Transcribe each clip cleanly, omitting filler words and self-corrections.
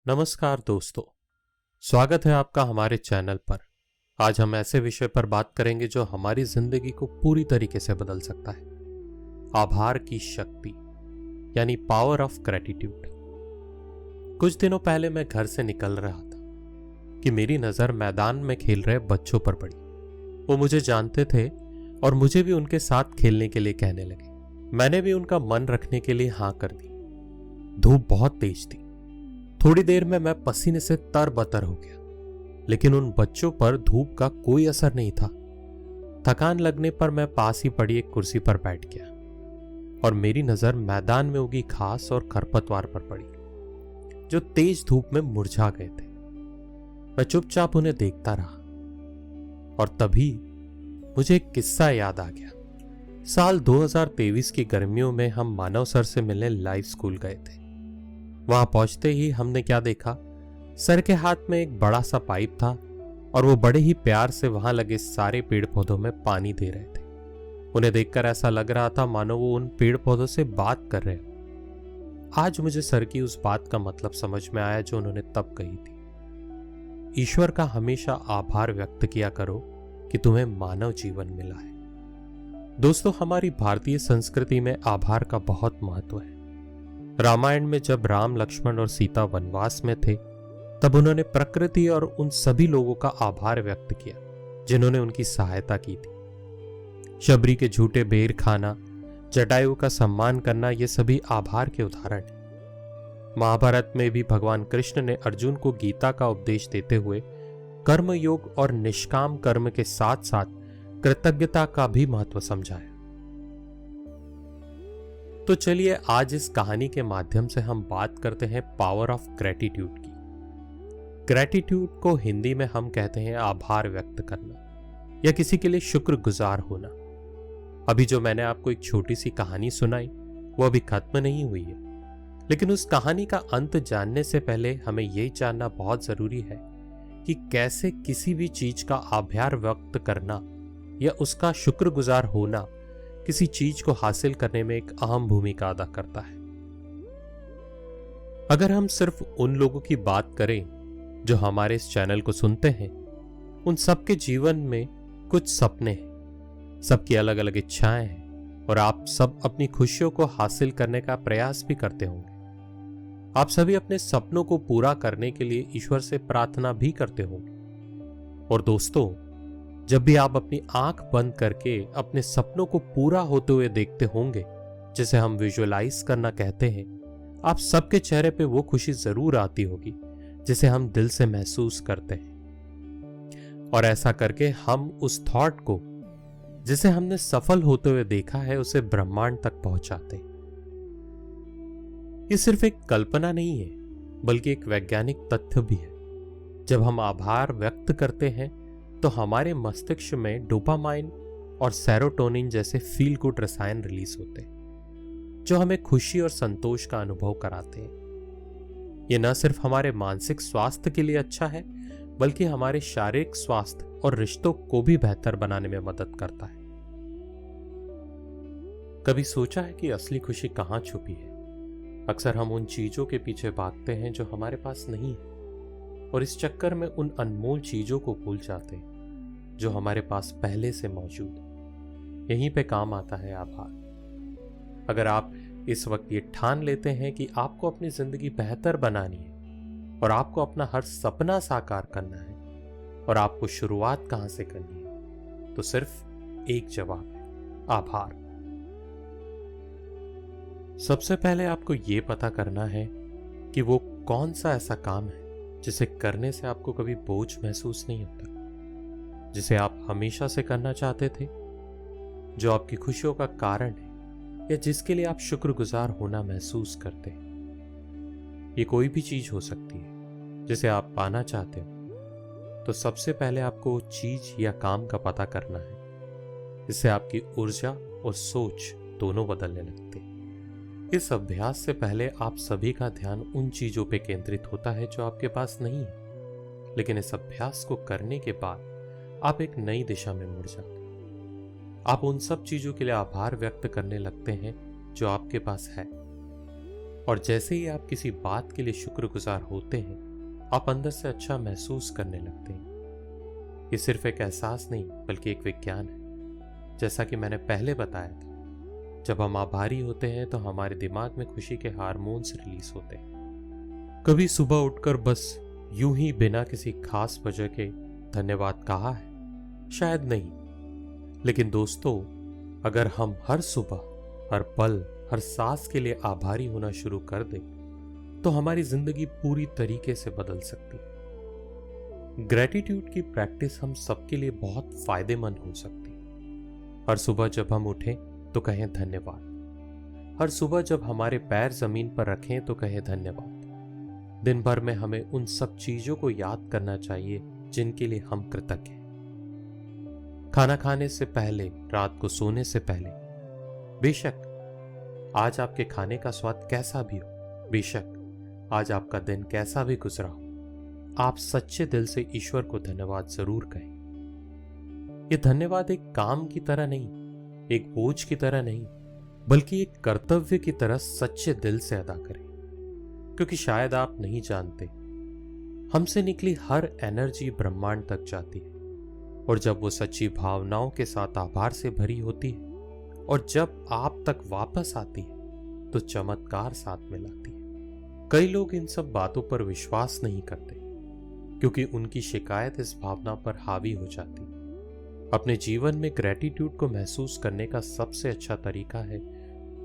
नमस्कार दोस्तों, स्वागत है आपका हमारे चैनल पर। आज हम ऐसे विषय पर बात करेंगे जो हमारी जिंदगी को पूरी तरीके से बदल सकता है। आभार की शक्ति यानी पावर ऑफ ग्रेटिट्यूड। कुछ दिनों पहले मैं घर से निकल रहा था कि मेरी नजर मैदान में खेल रहे बच्चों पर पड़ी। वो मुझे जानते थे और मुझे भी उनके साथ खेलने के लिए कहने लगे। मैंने भी उनका मन रखने के लिए हाँ कर दी। धूप बहुत तेज थी। थोड़ी देर में मैं पसीने से तरबतर हो गया, लेकिन उन बच्चों पर धूप का कोई असर नहीं था। थकान लगने पर मैं पास ही पड़ी एक कुर्सी पर बैठ गया और मेरी नजर मैदान में उगी घास और खरपतवार पर पड़ी, जो तेज धूप में मुरझा गए थे। मैं चुपचाप उन्हें देखता रहा और तभी मुझे एक किस्सा याद आ गया। साल 2023 की गर्मियों में हम मानव सर से मिलने लाइव स्कूल गए थे। वहां पहुंचते ही हमने क्या देखा, सर के हाथ में एक बड़ा सा पाइप था और वो बड़े ही प्यार से वहां लगे सारे पेड़ पौधों में पानी दे रहे थे। उन्हें देखकर ऐसा लग रहा था मानो वो उन पेड़ पौधों से बात कर रहे हो। आज मुझे सर की उस बात का मतलब समझ में आया जो उन्होंने तब कही थी। ईश्वर का हमेशा आभार व्यक्त किया करो कि तुम्हें मानव जीवन मिला है। दोस्तों, हमारी भारतीय संस्कृति में आभार का बहुत महत्व है। रामायण में जब राम, लक्ष्मण और सीता वनवास में थे, तब उन्होंने प्रकृति और उन सभी लोगों का आभार व्यक्त किया जिन्होंने उनकी सहायता की थी। शबरी के झूठे बेर खाना, जटायु का सम्मान करना, ये सभी आभार के उदाहरण हैं। महाभारत में भी भगवान कृष्ण ने अर्जुन को गीता का उपदेश देते हुए कर्म योग और निष्काम कर्म के साथ साथ कृतज्ञता का भी महत्व समझाया। तो चलिए आज इस कहानी के माध्यम से हम बात करते हैं पावर ऑफ ग्रेटिट्यूड की। ग्रेटिट्यूड को हिंदी में हम कहते हैं आभार व्यक्त करना या किसी के लिए शुक्रगुजार होना। अभी जो मैंने आपको एक छोटी सी कहानी सुनाई वो अभी खत्म नहीं हुई है, लेकिन उस कहानी का अंत जानने से पहले हमें यही जानना बहुत जरूरी है कि कैसे किसी भी चीज का आभार व्यक्त करना या उसका शुक्रगुजार होना किसी चीज को हासिल करने में एक अहम भूमिका अदा करता है। अगर हम सिर्फ उन लोगों की बात करें जो हमारे इस चैनल को सुनते हैं, उन सबके जीवन में कुछ सपने हैं, सबकी अलग अलग इच्छाएं हैं और आप सब अपनी खुशियों को हासिल करने का प्रयास भी करते होंगे। आप सभी अपने सपनों को पूरा करने के लिए ईश्वर से प्रार्थना भी करते होंगे। और दोस्तों, जब भी आप अपनी आंख बंद करके अपने सपनों को पूरा होते हुए देखते होंगे, जिसे हम विजुअलाइज करना कहते हैं, आप सबके चेहरे पे वो खुशी जरूर आती होगी जिसे हम दिल से महसूस करते हैं। और ऐसा करके हम उस थॉट को जिसे हमने सफल होते हुए देखा है उसे ब्रह्मांड तक पहुंचाते हैं। ये सिर्फ एक कल्पना नहीं है, बल्कि एक वैज्ञानिक तथ्य भी है। जब हम आभार व्यक्त करते हैं तो हमारे मस्तिष्क में डोपामाइन और सेरोटोनिन जैसे फील गुड रसायन रिलीज होते हैं, जो हमें खुशी और संतोष का अनुभव कराते हैं। ये न सिर्फ हमारे मानसिक स्वास्थ्य के लिए अच्छा है, बल्कि हमारे शारीरिक स्वास्थ्य और रिश्तों को भी बेहतर बनाने में मदद करता है। कभी सोचा है कि असली खुशी कहाँ छुपी है? अक्सर हम उन चीजों के पीछे भागते हैं जो हमारे पास नहीं है, और इस चक्कर में उन अनमोल चीजों को भूल जाते हैं जो हमारे पास पहले से मौजूद है। यहीं पे काम आता है आभार। अगर आप इस वक्त ये ठान लेते हैं कि आपको अपनी जिंदगी बेहतर बनानी है और आपको अपना हर सपना साकार करना है, और आपको शुरुआत कहां से करनी है, तो सिर्फ एक जवाब है, आभार। सबसे पहले आपको ये पता करना है कि वो कौन सा ऐसा काम है जिसे करने से आपको कभी बोझ महसूस नहीं होता, जिसे आप हमेशा से करना चाहते थे, जो आपकी खुशियों का कारण है या जिसके लिए आप शुक्रगुजार होना महसूस करते हैं। ये कोई भी चीज हो सकती है जिसे आप पाना चाहते हो। तो सबसे पहले आपको चीज या काम का पता करना है, इससे आपकी ऊर्जा और सोच दोनों बदलने लगते हैं। इस अभ्यास से पहले आप सभी का ध्यान उन चीजों पे केंद्रित होता है जो आपके पास नहीं है, लेकिन इस अभ्यास को करने के बाद आप एक नई दिशा में मुड़ जाते हैं। आप उन सब चीजों के लिए आभार व्यक्त करने लगते हैं जो आपके पास है। और जैसे ही आप किसी बात के लिए शुक्रगुजार होते हैं, आप अंदर से अच्छा महसूस करने लगते हैं। ये सिर्फ एक एहसास नहीं बल्कि एक विज्ञान है। जैसा कि मैंने पहले बताया था, जब हम आभारी होते हैं तो हमारे दिमाग में खुशी के हार्मोन्स रिलीज होते हैं। कभी सुबह उठकर बस यूं ही बिना किसी खास वजह के धन्यवाद कहा है? शायद नहीं। लेकिन दोस्तों, अगर हम हर सुबह, हर पल, हर सांस के लिए आभारी होना शुरू कर दें तो हमारी जिंदगी पूरी तरीके से बदल सकती है। ग्रेटिट्यूड की प्रैक्टिस हम सबके लिए बहुत फायदेमंद हो सकती है। हर सुबह जब हम उठें तो कहें धन्यवाद। हर सुबह जब हमारे पैर जमीन पर रखें तो कहें धन्यवाद। दिन भर में हमें उन सब चीजों को याद करना चाहिए जिनके लिए हम कृतज्ञ हैं। खाना खाने से पहले, रात को सोने से पहले, बेशक आज आपके खाने का स्वाद कैसा भी हो, बेशक आज आपका दिन कैसा भी गुजरा हो, आप सच्चे दिल से ईश्वर को धन्यवाद जरूर कहें। यह धन्यवाद एक काम की तरह नहीं, एक बोझ की तरह नहीं, बल्कि एक कर्तव्य की तरह सच्चे दिल से अदा करें। क्योंकि शायद आप नहीं जानते, हमसे निकली हर एनर्जी ब्रह्मांड तक जाती है, और जब वो सच्ची भावनाओं के साथ आभार से भरी होती है और जब आप तक वापस आती है तो चमत्कार साथ में लाती है। कई लोग इन सब बातों पर विश्वास नहीं करते क्योंकि उनकी शिकायत इस भावना पर हावी हो जाती है। अपने जीवन में ग्रेटिट्यूड को महसूस करने का सबसे अच्छा तरीका है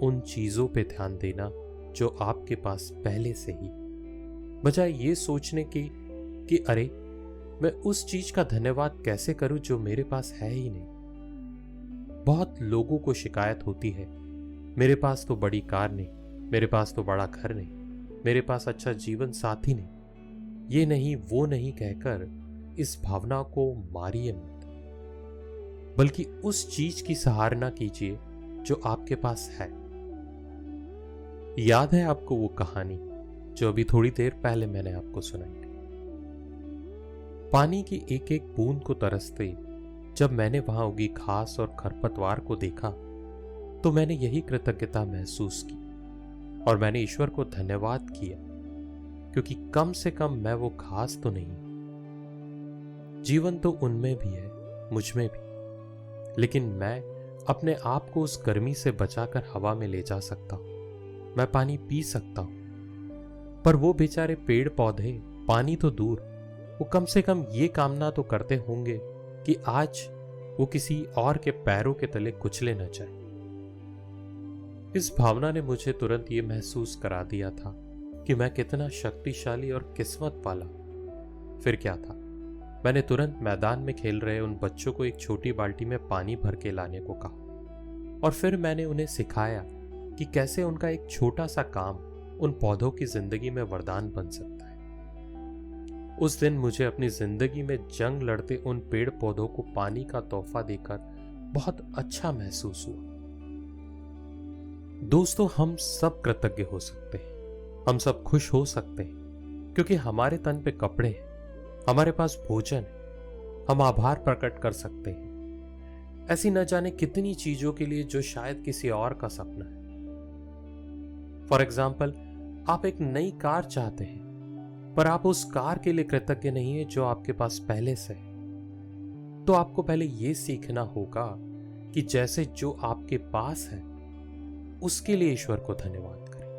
उन चीजों पे ध्यान देना जो आपके पास पहले से ही, बजाय ये सोचने की कि अरे मैं उस चीज का धन्यवाद कैसे करूं जो मेरे पास है ही नहीं। बहुत लोगों को शिकायत होती है, मेरे पास तो बड़ी कार नहीं, मेरे पास तो बड़ा घर नहीं, मेरे पास अच्छा जीवन साथी नहीं, ये नहीं वो नहीं कहकर इस भावना को मारिए मत, बल्कि उस चीज की सराहना कीजिए जो आपके पास है। याद है आपको वो कहानी जो अभी थोड़ी देर पहले मैंने आपको सुनाई थी? पानी की एक एक बूंद को तरसते जब मैंने वहां उगी घास और खरपतवार को देखा तो मैंने यही कृतज्ञता महसूस की और मैंने ईश्वर को धन्यवाद किया, क्योंकि कम से कम मैं वो घास तो नहीं। जीवन तो उनमें भी है, मुझ में भी, लेकिन मैं अपने आप को उस गर्मी से बचाकर हवा में ले जा सकता हूं। मैं पानी पी सकता हूं, पर वो बेचारे पेड़ पौधे, पानी तो दूर, वो कम से कम ये कामना तो करते होंगे कि आज वो किसी और के पैरों के तले कुचले न जाए। इस भावना ने मुझे तुरंत ये महसूस करा दिया था कि मैं कितना शक्तिशाली और किस्मत वाला। फिर क्या था, मैंने तुरंत मैदान में खेल रहे उन बच्चों को एक छोटी बाल्टी में पानी भर के लाने को कहा और फिर मैंने उन्हें सिखाया कि कैसे उनका एक छोटा सा काम उन पौधों की जिंदगी में वरदान बन सकता है। उस दिन मुझे अपनी जिंदगी में जंग लड़ते उन पेड़ पौधों को पानी का तोहफा देकर बहुत अच्छा महसूस हुआ। दोस्तों, हम सब कृतज्ञ हो सकते हैं, हम सब खुश हो सकते हैं क्योंकि हमारे तन पे कपड़े हैं, हमारे पास भोजन है, हम आभार प्रकट कर सकते हैं ऐसी न जाने कितनी चीजों के लिए जो शायद किसी और का सपना है। फॉर एग्जाम्पल, आप एक नई कार चाहते हैं पर आप उस कार के लिए कृतज्ञ नहीं है जो आपके पास पहले से है। तो आपको पहले यह सीखना होगा कि जैसे जो आपके पास है उसके लिए ईश्वर को धन्यवाद करें।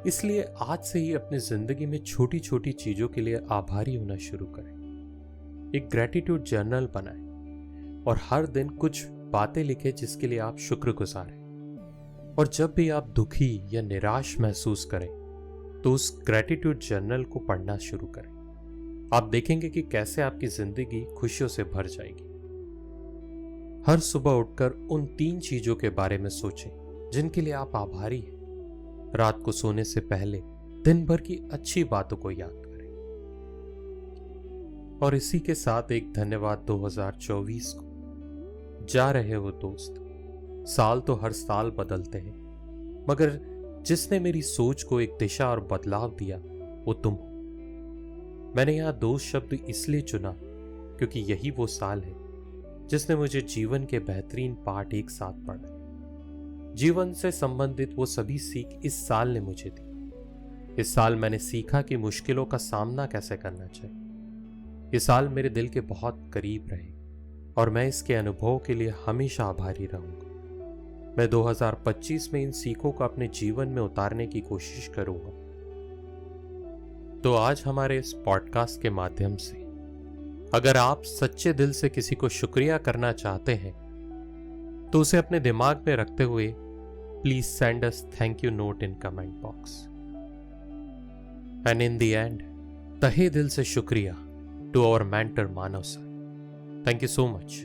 इसलिए आज से ही अपनी जिंदगी में छोटी छोटी चीजों के लिए आभारी होना शुरू करें। एक ग्रेटिट्यूड जर्नल बनाएं और हर दिन कुछ बातें लिखें जिसके लिए आप शुक्रगुजार हैं। और जब भी आप दुखी या निराश महसूस करें तो उस ग्रेटिट्यूड जर्नल को पढ़ना शुरू करें। आप देखेंगे कि कैसे आपकी जिंदगी खुशियों से भर जाएगी। हर सुबह उठकर उन 3 चीजों के बारे में सोचें जिनके लिए आप आभारी हैं। रात को सोने से पहले दिन भर की अच्छी बातों को याद करें। और इसी के साथ एक धन्यवाद 2024 को। जा रहे हो दोस्त, साल तो हर साल बदलते हैं, मगर जिसने मेरी सोच को एक दिशा और बदलाव दिया वो तुम हो। मैंने यहां दोस्त शब्द इसलिए चुना क्योंकि यही वो साल है जिसने मुझे जीवन के बेहतरीन पाठ एक साथ पढ़े। जीवन से संबंधित वो सभी सीख इस साल ने मुझे दी। इस साल मैंने सीखा कि मुश्किलों का सामना कैसे करना चाहिए। इस साल मेरे दिल के बहुत करीब रहे और मैं इसके अनुभव के लिए हमेशा आभारी रहूंगा। मैं 2025 में इन सीखों को अपने जीवन में उतारने की कोशिश करूंगा। तो आज हमारे इस पॉडकास्ट के माध्यम से अगर आप सच्चे दिल से किसी को शुक्रिया करना चाहते हैं तो उसे अपने दिमाग में रखते हुए please send us thank you note in comment box. And in the end, तहे दिल से शुक्रिया to our mentor Manav sir. Thank you so much.